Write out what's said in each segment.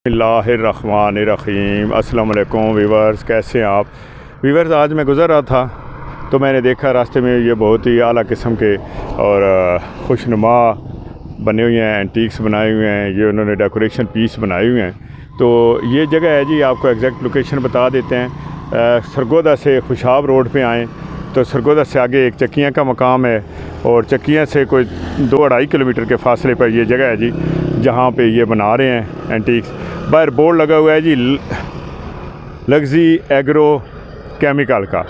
बिस्मिल्लाहिर्रहमानिर्रहीम। अस्सलाम वालेकुम वीवर्स, कैसे हैं आप वीवर्स। आज मैं गुज़र रहा था तो मैंने देखा रास्ते में ये बहुत ही आला किस्म के और खुशनुमा बने हुए हैं, एंटीक्स बनाए हुए हैं, ये उन्होंने डेकोरेशन पीस बनाए हुए हैं। तो ये जगह है जी, आपको एग्जैक्ट लोकेशन बता देते हैं। सरगोदा से खुशाब रोड पे आएँ तो सरगोदा से आगे एक चक्कियाँ का मकाम है और चक्कियाँ से कोई 2-2.5 किलोमीटर के फासले पर ये जगह है जी, जहाँ पे ये बना रहे हैं एंटीक्स। बाहर बोर्ड लगा हुआ है जी, लग्जी एग्रो केमिकल का,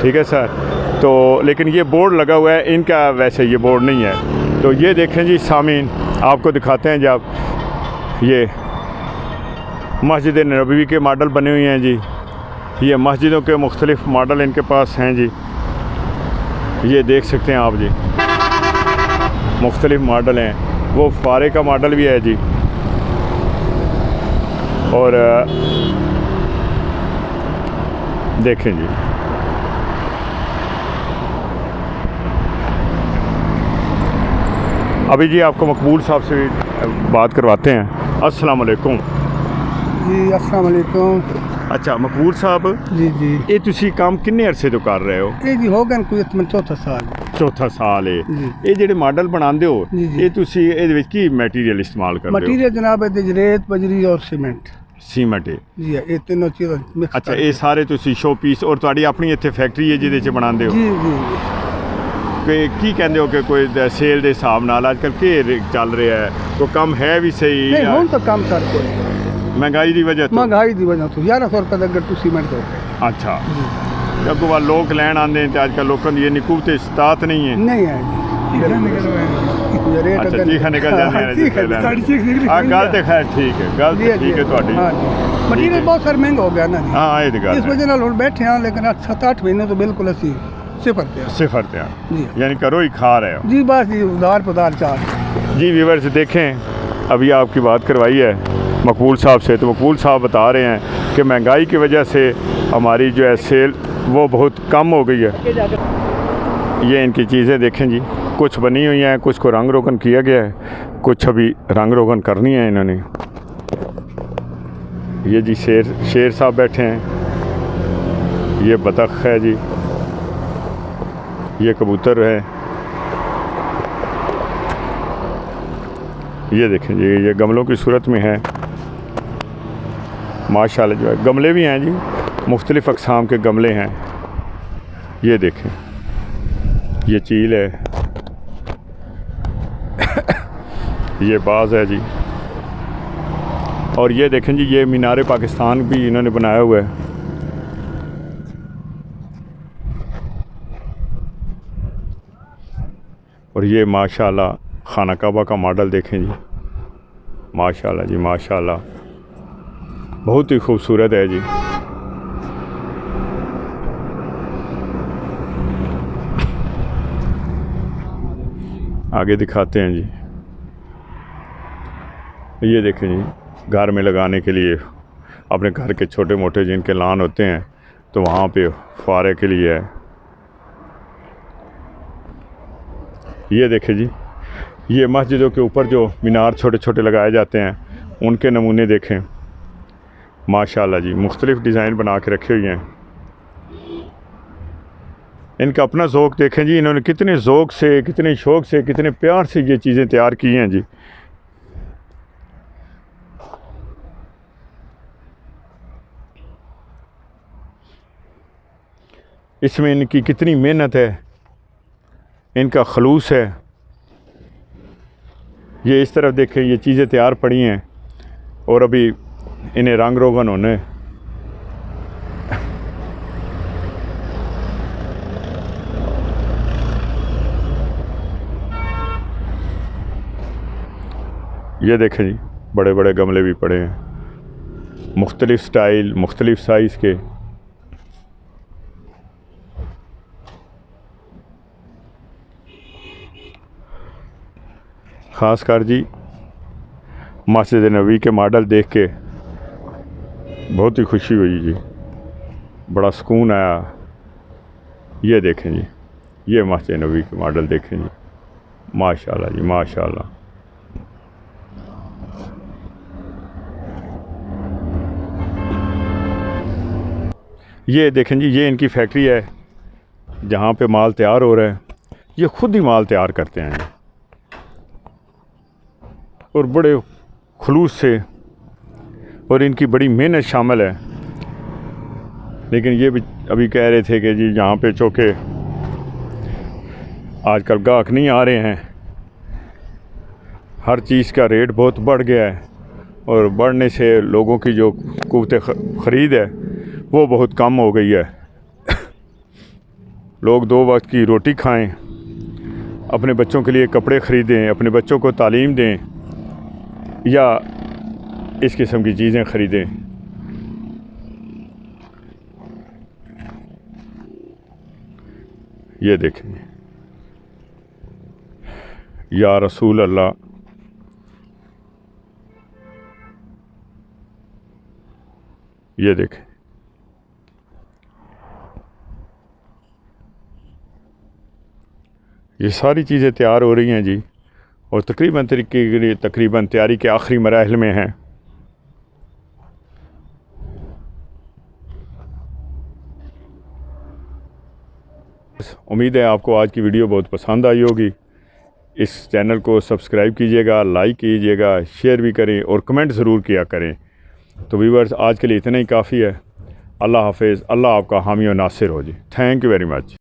ठीक है सर। तो लेकिन ये बोर्ड लगा हुआ है, इनका वैसे ये बोर्ड नहीं है। तो ये देखें जी सामीन, आपको दिखाते हैं जब ये मस्जिद नबवी के मॉडल बने हुए हैं जी। ये मस्जिदों के मुख्तलिफ़ मॉडल इनके पास हैं जी, ये देख सकते हैं आप जी, मुख्तलिफ़ मॉडल हैं। वो फारे का मॉडल भी है जी। और देखें जी, अभी जी आपको मकबूल साहब से बात करवाते हैं। अस्सलाम वालेकुम जी। अस्सलाम वालेकुम। अच्छा मकबूल साहब जी जी, ये तुसी काम किन्ने अरसे तो कर रहे हो? ये जी हो गए कोई तकरीबन चौथा साल। चौथा साल है जी। ये जेडे मॉडल बनाते हो, जी, जी। ये तुसी ਇਹਦੇ ਵਿੱਚ ਕੀ मटेरियल इस्तेमाल करते हो? मटीरियल जनाब ये रेत बजरी और सीमेंट सीमेंट है। जी ये तीनों चीज़ मिक्स अच्छा ये सारे तुसी शो पीस और ਤੁਹਾਡੀ ਆਪਣੀ ਇੱਥੇ ਫੈਕਟਰੀ ਹੈ ਜਿਹਦੇ 'ਚ ਬਣਾਉਂਦੇ ਹੋ? जी जी ਕਿ ਕੀ ਕਹਿੰਦੇ ਹੋ ਕਿ ਕੋਈ ਸੇਲ ਦੇ ਹਿਸਾਬ ਨਾਲ ਅੱਜ ਕੱਲ੍ਹ ਕੀ ਚੱਲ ਰਿਹਾ ਹੈ? ਕੋਈ ਕੰਮ ਹੈ ਵੀ ਸਹੀ नहीं ਜਾਂ हूँ तो कम सर कोई ਮਹਿੰਗਾਈ ਦੀ ਵਜ੍ਹਾ ਤੋਂ? महंगाई की वजह तो 1100 रुपये का अगर तू सीमेंट हो अच्छा जब वो लोग लैन आते हैं तो आजकल लोगों की इन्नी कुवत इस्तात नहीं है। नहीं है जी रेट अच्छा अगर चीखा निकल जाते हैं ठीक है, साढ़े चीख निकली। हाँ गल तो खैर ठीक है, गल जी, तो ठीक है ਤੁਹਾਡੀ। हाँ जी मटीरियल बहुत सारा महंगा हो गया ना जी। हाँ ये तो गल इस वजह नाल हुण बैठे हैं, लेकिन 7-8 महीने तो बिल्कुल असी सिफर पे हैं। सिफर पे जी यानी करो ही खा रहे हो जी, बस जी उधार पधार चार। जी। व्यूअर्स देखें, अभी आपकी बात करवाई है मकबूल साहब से, तो मकबूल साहब बता रहे हैं कि महंगाई की वजह से हमारी जो है सेल वो बहुत कम हो गई है। ये इनकी चीज़ें देखें जी, कुछ बनी हुई हैं, कुछ को रंग रोगन किया गया है, कुछ अभी रंग रोगन करनी है इन्होंने। ये जी शेर साहब बैठे हैं, ये बतख है जी, ये कबूतर है। ये देखें जी, ये गमलों की सूरत में है माशाल्लाह। जो है गमले भी हैं जी, मुख्तलिफ़ अक़साम के गमले हैं। ये देखें, ये चील है, ये बाज़ है जी। और ये देखें जी, ये मीनार पाकिस्तान भी इन्होंने बनाया हुआ है। और ये माशाल्लाह खाना काबा का मॉडल देखें जी, माशाल्लाह जी माशाल्लाह, बहुत ही खूबसूरत है जी। आगे दिखाते हैं जी, ये देखें जी, घर में लगाने के लिए, अपने घर के छोटे मोटे जिनके लान होते हैं तो वहाँ पे फुआरे के लिए है। ये देखें जी, ये मस्जिदों के ऊपर जो मीनार छोटे छोटे लगाए जाते हैं उनके नमूने देखें माशाल्लाह जी, मुख्तलिफ़ डिज़ाइन बना के रखे हुए हैं। इनका अपना ज़ौक़ देखें जी, इन्होंने कितने ज़ौक़ से, कितने शौक़ से, कितने प्यार से ये चीज़ें तैयार की हैं जी। इसमें इनकी कितनी मेहनत है, इनका खलूस है। ये इस तरफ देखें, ये चीज़ें तैयार पड़ी हैं और अभी इन्हें रंग रोगन होने। ये देखें जी, बड़े बड़े गमले भी पड़े हैं, मुख्तलिफ़ स्टाइल, मुख्तलिफ़ साइज़ के। ख़ास कर जी मस्जिद नबवी के मॉडल देख के बहुत ही खुशी हुई जी, बड़ा सुकून आया। ये देखें जी, ये मस्जिद नबवी के मॉडल देखें जी, माशाल्लाह जी माशाल्लाह। ये देखें जी, ये इनकी फैक्ट्री है जहाँ पे माल तैयार हो रहा है। ये ख़ुद ही माल तैयार करते हैं और बड़े खुलूस से, और इनकी बड़ी मेहनत शामिल है। लेकिन ये भी अभी कह रहे थे कि जी यहाँ पे चौके आजकल गाहक नहीं आ रहे हैं, हर चीज़ का रेट बहुत बढ़ गया है और बढ़ने से लोगों की जो क़ुव्वत ख़रीद है वो बहुत कम हो गई है। लोग 2 वक्त की रोटी खाएं, अपने बच्चों के लिए कपड़े ख़रीदें, अपने बच्चों को तालीम दें या इस किस्म की चीज़ें ख़रीदें। ये देखें, या रसूल अल्लाह, ये देखें, ये सारी चीज़ें तैयार हो रही हैं जी, और तकरीबन तैयारी के आखिरी मराहल में हैं। उम्मीद है आपको आज की वीडियो बहुत पसंद आई होगी। इस चैनल को सब्सक्राइब कीजिएगा, लाइक कीजिएगा, शेयर भी करें और कमेंट ज़रूर किया करें। तो व्यूअर्स, आज के लिए इतना ही काफ़ी है। अल्लाह हाफ़िज़। अल्लाह आपका हामी और नासिर हो ji. Thank you very much.